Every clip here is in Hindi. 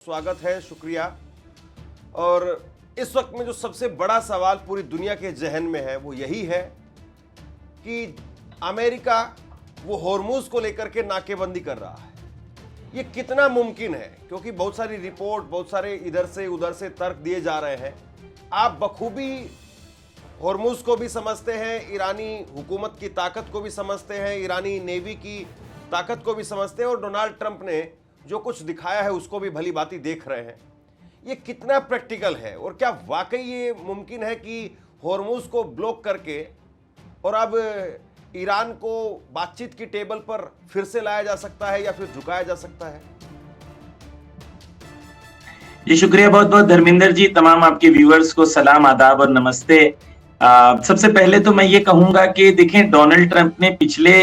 स्वागत है, शुक्रिया। और इस वक्त में जो सबसे बड़ा सवाल पूरी दुनिया के जहन में है वो यही है कि अमेरिका वो होर्मुज को लेकर के नाकेबंदी कर रहा है। ये कितना मुमकिन है, क्योंकि बहुत सारी रिपोर्ट, बहुत सारे इधर से उधर से तर्क दिए जा रहे हैं। आप बखूबी होर्मुज को भी समझते हैं, ईरानी हुकूमत की ताकत को भी समझते हैं, ईरानी नेवी की ताकत को भी समझते हैं, और डोनाल्ड ट्रंप ने जो कुछ दिखाया है उसको भी भली भांति देख रहे हैं। ये कितना प्रैक्टिकल है और क्या वाकई ये मुमकिन है कि होर्मुज को ब्लॉक करके और अब ईरान को बातचीत की टेबल पर फिर से लाया जा सकता है या फिर झुकाया जा सकता है? जी शुक्रिया बहुत बहुत धर्मेंद्र जी। तमाम आपके व्यूअर्स को सलाम, आदाब और नमस्ते। सबसे पहले तो मैं ये कहूंगा कि देखें, डोनाल्ड ट्रंप ने पिछले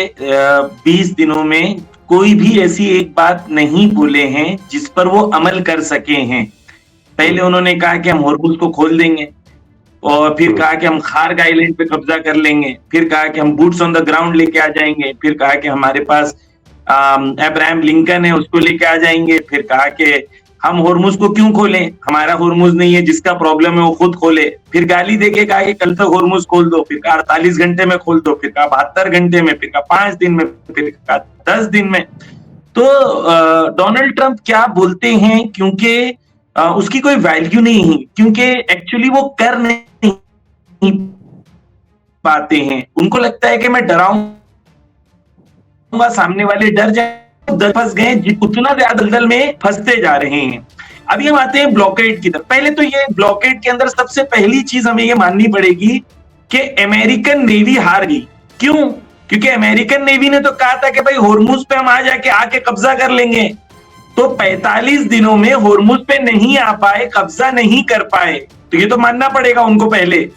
20 दिनों में कोई भी ऐसी एक बात नहीं बोले हैं जिस पर वो अमल कर सके हैं। पहले उन्होंने कहा कि हम होर्मुज को खोल देंगे, और फिर कहा कि हम खार्ग आइलैंड पे कब्जा कर लेंगे, फिर कहा कि हम बूट्स ऑन द ग्राउंड लेके आ जाएंगे, फिर कहा कि हमारे पास अब्राहम लिंकन है उसको लेके आ जाएंगे, फिर कहा कि हम होर्मुज को क्यों खोलें, हमारा होर्मुज नहीं है, जिसका प्रॉब्लम है वो खुद खोले। फिर गाली देके कहा कि कल तक होर्मुज खोल दो, फिर कहा 48 घंटे में खोल दो, फिर कहा 72 घंटे में, फिर कहा 5 दिन में, फिर कहा 10 दिन में। तो डोनाल्ड ट्रंप क्या बोलते हैं, क्योंकि उसकी कोई वैल्यू नहीं है, क्योंकि एक्चुअली वो कर नहीं पाते हैं। उनको लगता है कि मैं डराऊंगा, सामने वाले डर जाए, फंस गए, उतना ज्यादा दलदल में फंसते जा रहे हैं। अभी हम आते हैं ब्लॉकेड की तरफ। पहले तो ये ब्लॉकेड के अंदर सबसे पहली चीज हमें ये माननी पड़ेगी कि अमेरिकन नेवी हार गई। क्यों? क्योंकि अमेरिकन नेवी ने तो कहा था कि भाई होर्मुज पे हम आके कब्जा कर लेंगे, तो 45 दिनों में होर्मुज पे नहीं आ पाए, कब्जा नहीं कर पाए, तो ये तो मानना पड़ेगा उनको पहले।